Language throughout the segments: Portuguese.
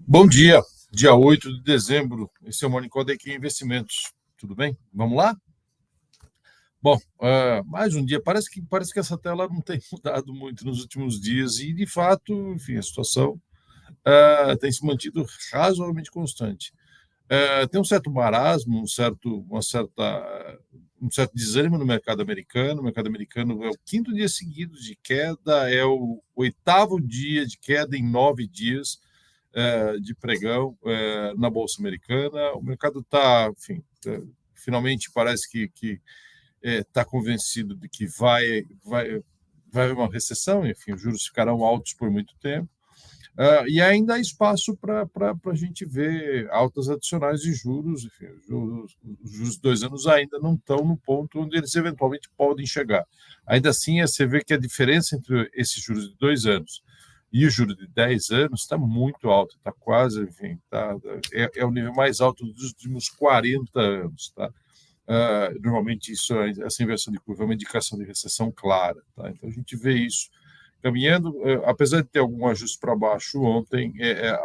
Bom dia, dia 8 de dezembro. Esse é o Morning Call da EQ Investimentos. Tudo bem? Vamos lá? Bom, mais um dia. Parece que essa tela não tem mudado muito nos últimos dias e, de fato, enfim, a situação tem se mantido razoavelmente constante. Tem um certo marasmo, um certo desânimo no mercado americano. O mercado americano é o quinto dia seguido de queda, é o oitavo dia de queda em 9 dias de pregão na Bolsa Americana. O mercado está, enfim, finalmente parece que está convencido de que vai haver uma recessão, enfim, os juros ficarão altos por muito tempo. E ainda há espaço para a gente ver altas adicionais de juros. Enfim, os juros de 2 anos ainda não estão no ponto onde eles eventualmente podem chegar. Ainda assim, você vê que a diferença entre esses juros de 2 anos e o juro de 10 anos está muito alto, está quase, enfim, é o nível mais alto dos últimos 40 anos. Tá? Normalmente, essa inversão de curva é uma indicação de recessão clara. Tá? Então, a gente vê isso caminhando, apesar de ter algum ajuste para baixo ontem,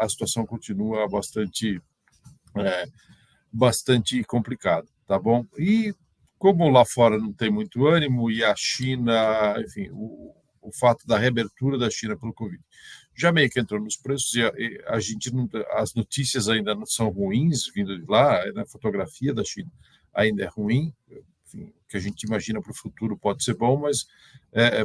a situação continua bastante complicada, tá bom? E como lá fora não tem muito ânimo e a China, enfim, o fato da reabertura da China pelo Covid já meio que entrou nos preços e a gente não, as notícias ainda não são ruins vindo de lá, né? A fotografia da China ainda é ruim, enfim, o que a gente imagina para o futuro pode ser bom, mas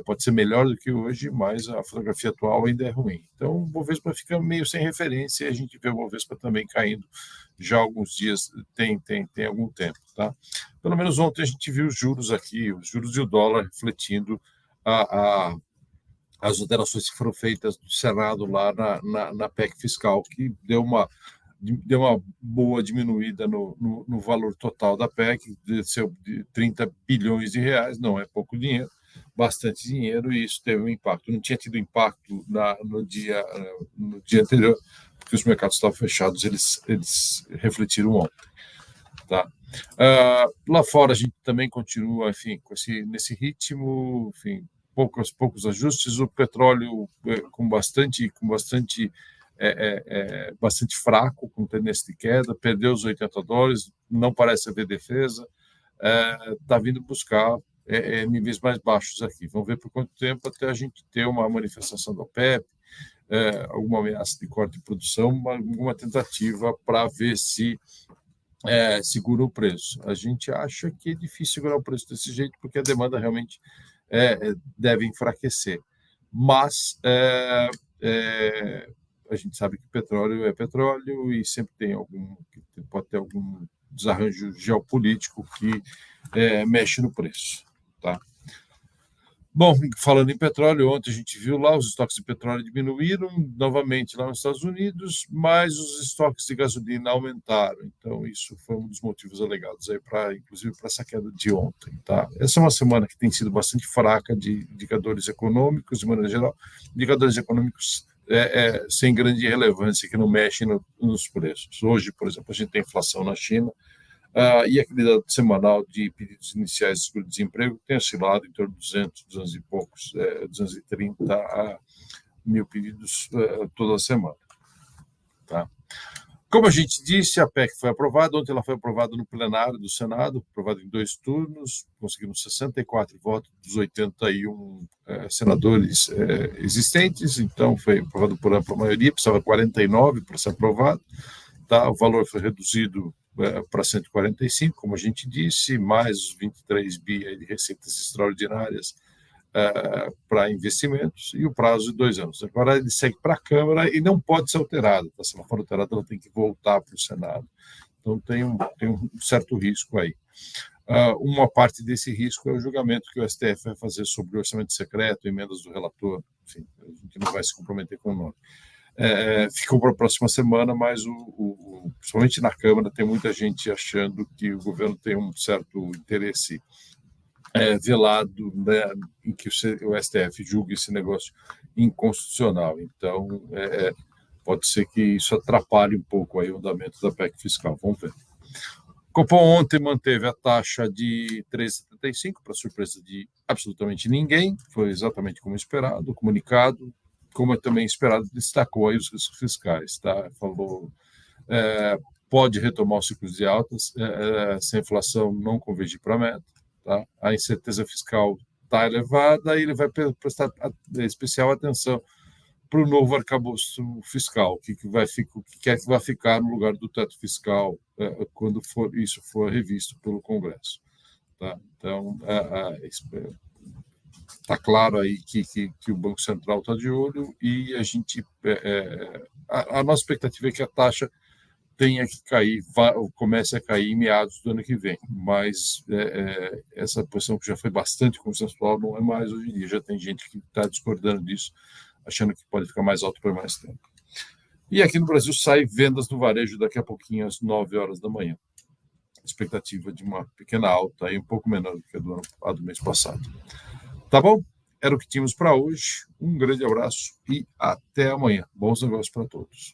pode ser melhor do que hoje, mas a fotografia atual ainda é ruim. Então, o Bovespa fica meio sem referência e a gente vê o Bovespa também caindo já há alguns dias, tem algum tempo. Tá? Pelo menos ontem a gente viu os juros aqui, os juros e o dólar refletindo as alterações que foram feitas do Senado lá na PEC fiscal, que deu uma boa diminuída no valor total da PEC, de 30 bilhões de reais, não é pouco dinheiro, bastante dinheiro, e isso teve um impacto. Não tinha tido impacto no dia anterior, porque os mercados estavam fechados, eles refletiram ontem. Tá? Lá fora a gente também continua, enfim, nesse ritmo, enfim, poucos ajustes. O petróleo bastante fraco, com tendência de queda, perdeu os $80, não parece haver defesa, está vindo buscar níveis mais baixos aqui. Vamos ver por quanto tempo até a gente ter uma manifestação da OPEP, alguma ameaça de corte de produção, alguma tentativa para ver se segura o preço. A gente acha que é difícil segurar o preço desse jeito, porque a demanda realmente deve enfraquecer. Mas a gente sabe que petróleo é petróleo e sempre pode ter algum desarranjo geopolítico que mexe no preço. Tá? Bom, falando em petróleo, ontem a gente viu lá os estoques de petróleo diminuíram novamente lá nos Estados Unidos, mas os estoques de gasolina aumentaram. Então, isso foi um dos motivos alegados aí inclusive para essa queda de ontem. Tá? Essa é uma semana que tem sido bastante fraca de indicadores econômicos, de maneira geral, indicadores econômicos sem grande relevância, que não mexem nos preços. Hoje, por exemplo, a gente tem inflação na China, e aquele dado semanal de pedidos iniciais de seguro-desemprego tem oscilado em torno de 200 e poucos, 230 a 1.000 pedidos toda semana. Tá? Como a gente disse, a PEC foi aprovada, ontem ela foi aprovada no plenário do Senado, aprovada em 2 turnos, conseguimos 64 votos dos 81 senadores existentes, então foi aprovado por ampla maioria, precisava 49 para ser aprovado, tá? O valor foi reduzido para 145, como a gente disse, mais os 23 bi de receitas extraordinárias para investimentos e o prazo de 2 anos. Agora ele segue para a Câmara e não pode ser alterado. Tá? Se ela for alterada, ela tem que voltar para o Senado. Então tem um certo risco aí. Uma parte desse risco é o julgamento que o STF vai fazer sobre o orçamento secreto, emendas do relator, enfim, a gente não vai se comprometer com o nome. Ficou para a próxima semana, mas principalmente na Câmara tem muita gente achando que o governo tem um certo interesse velado, né, em que o STF julgue esse negócio inconstitucional. Então, pode ser que isso atrapalhe um pouco aí o andamento da PEC fiscal. Vamos ver. O Copom ontem manteve a taxa de 13,75, para surpresa de absolutamente ninguém, foi exatamente como esperado, o comunicado como é também esperado, destacou aí os riscos fiscais, tá? Falou, pode retomar os ciclos de altas se a inflação não convergir para a meta, tá? A incerteza fiscal está elevada e ele vai prestar especial atenção para o novo arcabouço fiscal, o que quer que vai ficar no lugar do teto fiscal quando isso for revisto pelo Congresso. Tá? Então, está claro aí que o Banco Central está de olho e a nossa expectativa é que a taxa tenha que cair, comece a cair em meados do ano que vem, mas essa posição que já foi bastante consensual não é mais hoje em dia, já tem gente que está discordando disso, achando que pode ficar mais alto por mais tempo. E aqui no Brasil sai vendas no varejo daqui a pouquinho, às 9 horas da manhã. Expectativa de uma pequena alta, aí um pouco menor do que a do mês passado. Tá bom? Era o que tínhamos para hoje. Um grande abraço e até amanhã. Bons negócios para todos.